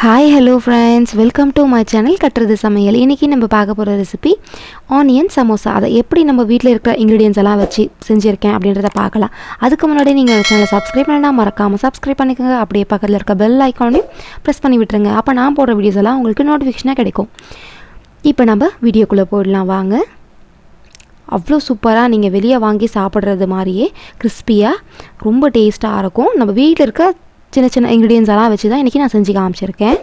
Hi, hello friends, welcome to my channel கட்டுறது சமையல். இன்னைக்கு நம்ம பார்க்க போற ரெசிபி ஆனியன் சமோசா. அதை எப்படி நம்ம வீட்ல இருக்கிற இன்கிரிடியன்ட்ஸ் எல்லாம் வச்சு செஞ்சிருக்கேன் அப்படின்றத பார்க்கலாம். அதுக்கு முன்னாடி நீங்க சேனலை சப்ஸ்கிரைப் பண்ணா மறக்காம சப்ஸ்கிரைப் பண்ணிக்கோங்க. அப்படியே பக்கத்துல இருக்க பெல் ஐகானையும் பிரஸ் பண்ணி விட்டுருங்க. அப்ப நான் போடுற வீடியோஸ் எல்லாம் உங்களுக்கு நோட்டிஃபிகேஷனா கிடைக்கும். இப்போ நம்ம வீடியோக்குள்ள போயிடலாம் வாங்க. அவ்வளோ சூப்பராக நீங்கள் வெளியே வாங்கி சாப்பிட்றது மாதிரியே கிறிஸ்பியாக ரொம்ப டேஸ்ட்டாக இருக்கும். நம்ம வீட்டில் இருக்க சின்ன சின்ன இன்க்ரீடியன்ஸ் எல்லாம் வச்சு தான் இன்றைக்கி நான் செஞ்சு காமிச்சிருக்கேன்.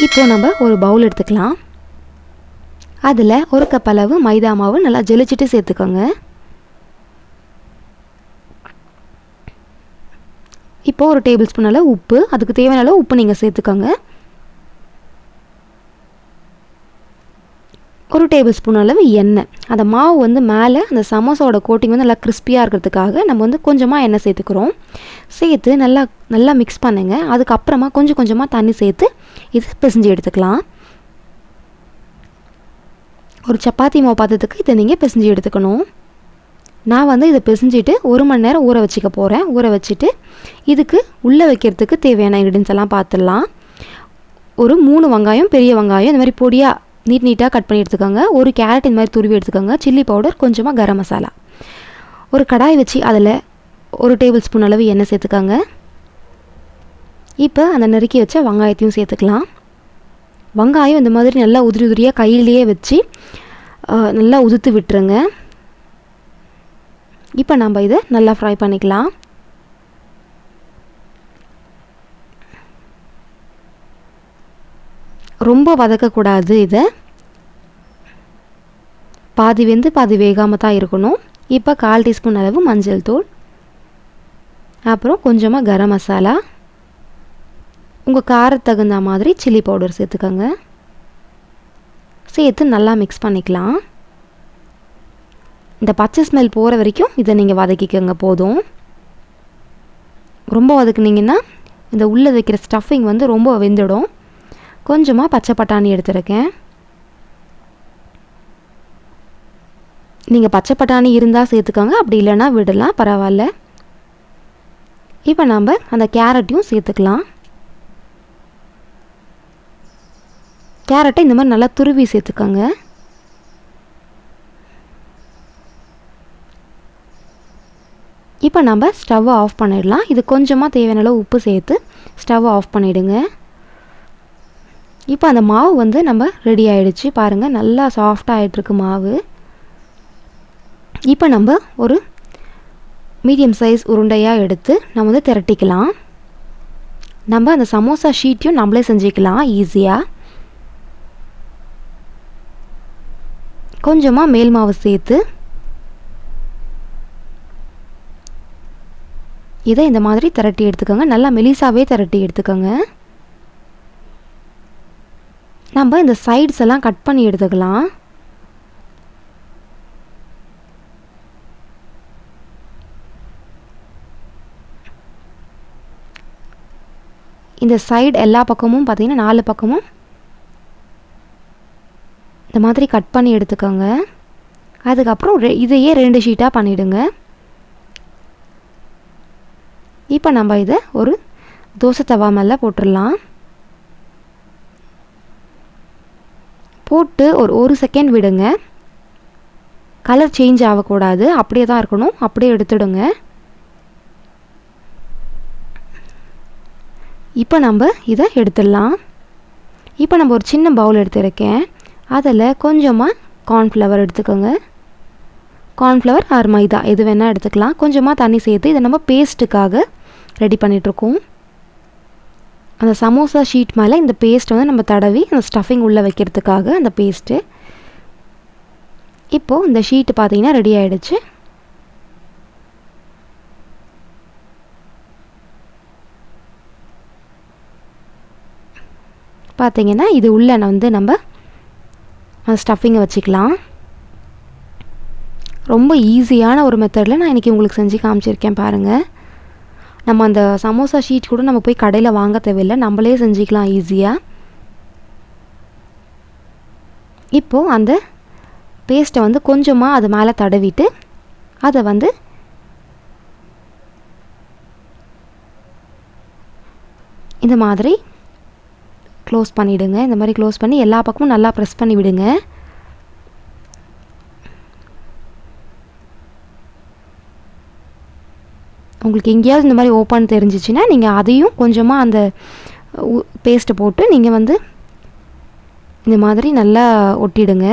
இப்போ நம்ம ஒரு பவுல் எடுத்துக்கலாம். அதில் ஒரு கப் அளவு மைதா மாவு நல்லா ஜெலிச்சிட்டு சேர்த்துக்கோங்க. இப்போ ஒரு டேபிள் ஸ்பூன் அளவு உப்பு, அதுக்கு தேவையான அளவு உப்பு நீங்கள் சேர்த்துக்கோங்க. ஒரு டேபிள் ஸ்பூன் அளவு எண்ணெய். அந்த மாவு வந்து மேலே அந்த சமோசாவோட கோட்டிங் வந்து நல்லா கிறிஸ்பியாக இருக்கிறதுக்காக நம்ம வந்து கொஞ்சமாக எண்ணெய் சேர்த்துக்கிறோம். சேர்த்து நல்லா மிக்ஸ் பண்ணுங்க. அதுக்கப்புறமா கொஞ்சம் கொஞ்சமாக தண்ணி சேர்த்து இது பிசைஞ்சு எடுத்துக்கலாம். ஒரு சப்பாத்தி மாவு பாத்திரத்துக்கு இதை நீங்கள் பிசைஞ்சு எடுத்துக்கணும். நான் வந்து இதை பிசைஞ்சிட்டு 1 மணி நேரம் ஊற வச்சுக்க போகிறேன். ஊற வச்சுட்டு இதுக்கு உள்ளே வைக்கிறதுக்கு தேவையான இன்க்ரீடியன்ஸ் எல்லாம் பார்த்துடலாம். ஒரு 3 வெங்காயம், பெரிய வெங்காயம் இந்த மாதிரி பொடியாக நீட்டாக கட் பண்ணி எடுத்துக்கோங்க. ஒரு கேரட் இந்த மாதிரி துருவி எடுத்துக்கோங்க. சில்லி பவுடர், கொஞ்சமாக கரம் மசாலா. ஒரு கடாய் வச்சு அதில் ஒரு டேபிள் ஸ்பூன் அளவு எண்ணெய் சேர்த்துக்கோங்க. இப்போ அந்த நறுக்கி வச்ச வெங்காயத்தையும் சேர்த்துக்கலாம். வெங்காயம் இந்த மாதிரி நல்லா உதிரியாக கையிலேயே வச்சு நல்லா உதுத்து விட்டுருங்க. இப்போ நம்ம இதை நல்லா ஃப்ரை பண்ணிக்கலாம். ரொம்ப வதக்கக்கூடாது. இதை பாதி வெந்து பாதி வேகாமல் தான் இருக்கணும். இப்போ 1/4 டீஸ்பூன் அளவு மஞ்சள் தூள், அப்புறம் கொஞ்சமாக கரம் மசாலா, உங்கள் காரத்துக்கு தகுந்த மாதிரி சில்லி பவுடர் சேர்த்துக்கோங்க. சேர்த்து நல்லா மிக்ஸ் பண்ணிக்கலாம். இந்த பச்சை ஸ்மெல் போகிற வரைக்கும் இதை நீங்கள் வதக்கிக்கோங்க. போதும். ரொம்ப வதக்குனீங்கன்னா இந்த உள்ளே வைக்கிற ஸ்டஃபிங் வந்து ரொம்ப வெந்துடும். கொஞ்சமாக பச்சை பட்டாணி எடுத்துருக்கேன். நீங்கள் பச்சை பட்டாணி இருந்தால் சேர்த்துக்கோங்க, அப்படி இல்லைன்னா விடலாம், பரவாயில்ல. இப்போ நம்ம அந்த கேரட்டையும் சேர்த்துக்கலாம். கேரட்டை இந்த மாதிரி நல்லா துருவி சேர்த்துக்கோங்க. இப்போ நம்ம ஸ்டவ்வை ஆஃப் பண்ணிடலாம். இது கொஞ்சமாக தேவையான அளவு உப்பு சேர்த்து ஸ்டவ்வை ஆஃப் பண்ணிவிடுங்க. இப்போ அந்த மாவு வந்து நம்ம ரெடி ஆகிடுச்சு. பாருங்கள், நல்லா சாஃப்டாக ஆகிட்டுருக்கு மாவு. இப்போ நம்ம ஒரு மீடியம் சைஸ் உருண்டையாக எடுத்து நம்ம வந்து திரட்டிக்கலாம். நம்ம அந்த சமோசா ஷீட்டையும் நம்மளே செஞ்சுக்கலாம் ஈஸியாக. கொஞ்சமாக மேல் மாவு சேர்த்து இதை இந்த மாதிரி திரட்டி எடுத்துக்கோங்க. நல்லா மெலிசாவே திரட்டி எடுத்துக்கோங்க. நம்ம இந்த சைட்ஸ் எல்லாம் கட் பண்ணி எடுத்துக்கலாம். இந்த சைடு எல்லா பக்கமும் பார்த்தீங்கன்னா 4 பக்கமும் இந்த மாதிரி கட் பண்ணி எடுத்துக்கோங்க. அதுக்கப்புறம் இதையே 2 ஷீட்டாக பண்ணிவிடுங்க. இப்போ நம்ம இதை ஒரு தோசை தவா மேலே போட்டுடலாம். போட்டு ஒரு செகண்ட் விடுங்க. கலர் சேஞ்ச் ஆகக்கூடாது, அப்படியே தான் இருக்கணும். அப்படியே எடுத்துடுங்க. இப்போ நம்ம இதை எடுத்துடலாம். இப்போ நம்ம ஒரு சின்ன பவுல் எடுத்துருக்கேன். அதில் கொஞ்சமாக கார்ன்ஃப்ளவர் எடுத்துக்கோங்க. கார்ன்ஃப்ளவர் ஆர் மைதா எது வேணால் எடுத்துக்கலாம். கொஞ்சமாக தண்ணி சேர்த்து இதை நம்ம பேஸ்ட்டுக்காக ரெடி பண்ணிகிட்ருக்கோம். அந்த சமோசா ஷீட் மேலே இந்த பேஸ்ட் வந்து நம்ம தடவி அந்த ஸ்டஃபிங் உள்ளே வைக்கிறதுக்காக அந்த பேஸ்ட்டு. இப்போது இந்த ஷீட்டு பார்த்தீங்கன்னா ரெடி ஆகிடுச்சு. பார்த்தீங்கன்னா இது உள்ளே வந்து நம்ம அந்த ஸ்டஃபிங்கை வச்சுக்கலாம். ரொம்ப ஈஸியான ஒரு மெத்தடில் நான் இன்றைக்கி உங்களுக்கு செஞ்சு காமிச்சிருக்கேன். பாருங்கள், நம்ம அந்த சமோசா ஷீட் கூட நம்ம போய் கடையில் வாங்க தேவையில்லை, நம்மளே செஞ்சுக்கலாம் ஈஸியாக. இப்போது அந்த பேஸ்ட்டை வந்து கொஞ்சமாக அது மேலே தடவிட்டு அதை வந்து இந்த மாதிரி க்ளோஸ் பண்ணிவிடுங்க. இந்த மாதிரி க்ளோஸ் பண்ணி எல்லா பக்கமும் நல்லா ப்ரெஸ் பண்ணி விடுங்க. உங்களுக்கு எங்கேயாவது இந்த மாதிரி ஓப்பன் தெரிஞ்சிச்சுன்னா நீங்கள் அதையும் கொஞ்சமாக அந்த பேஸ்ட்டை போட்டு நீங்கள் வந்து இந்த மாதிரி நல்லா ஒட்டிடுங்க.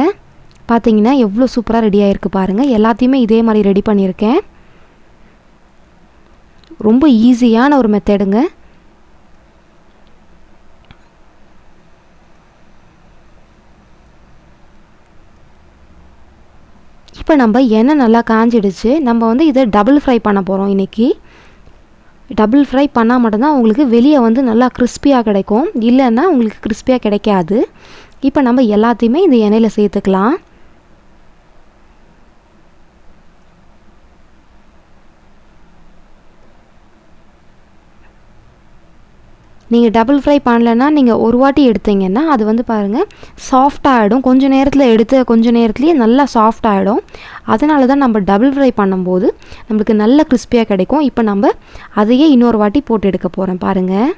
பார்த்தீங்கன்னா எவ்வளோ சூப்பராக ரெடி ஆகிருக்கு பாருங்கள். எல்லாத்தையுமே இதே மாதிரி ரெடி பண்ணியிருக்கேன். ரொம்ப ஈஸியான ஒரு மெத்தடுங்க. இப்போ நம்ம எண்ணெய் நல்லா காஞ்சிடுச்சு. நம்ம வந்து இதை டபுள் ஃப்ரை பண்ண போகிறோம் இன்றைக்கி. டபுள் ஃப்ரை பண்ணால் மட்டும்தான் உங்களுக்கு வெளியே வந்து நல்லா கிறிஸ்பியாக கிடைக்கும், இல்லைன்னா உங்களுக்கு கிறிஸ்பியாக கிடைக்காது. இப்போ நம்ம எல்லாத்தையுமே இந்த எண்ணெயில் சேர்த்துக்கலாம். நீங்கள் டபுள் ஃப்ரை பண்ணலைன்னா நீங்கள் ஒரு வாட்டி எடுத்தீங்கன்னா அது வந்து பாருங்கள் சாஃப்டாகிடும். கொஞ்சம் நேரத்தில் எடுத்து கொஞ்சம் நேரத்துலேயே நல்லா சாஃப்டாகிடும். அதனால தான் நம்ம டபுள் ஃப்ரை பண்ணும்போது நம்மளுக்கு நல்ல கிறிஸ்பியாக கிடைக்கும். இப்போ நம்ம அதையே இன்னொரு வாட்டி போட்டு எடுக்க போகிறேன் பாருங்கள்.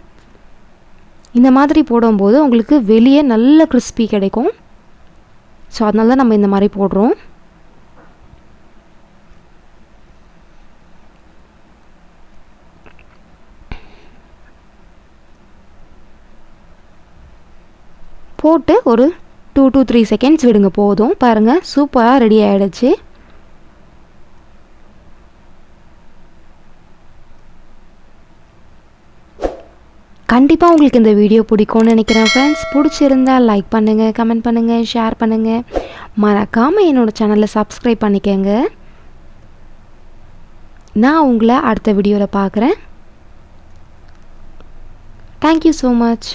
இந்த மாதிரி போடும்போது உங்களுக்கு வெளியே நல்ல கிறிஸ்பி கிடைக்கும். ஸோ அதனால தான் நம்ம இந்த மாதிரி போடுறோம். போட்டு ஒரு 2 to 3 செகண்ட்ஸ் விடுங்க போதும். பாருங்கள் சூப்பராக ரெடி ஆகிடுச்சு. கண்டிப்பாக உங்களுக்கு இந்த வீடியோ பிடிக்கும்னு நினைக்கிறேன் ஃப்ரெண்ட்ஸ். பிடிச்சிருந்தால் லைக் பண்ணுங்கள், கமெண்ட் பண்ணுங்கள், ஷேர் பண்ணுங்கள். மறக்காமல் என்னோடய சேனலை சப்ஸ்கிரைப் பண்ணிக்கங்க. நான் உங்களை அடுத்த வீடியோவில் பார்க்குறேன். Thank you so much.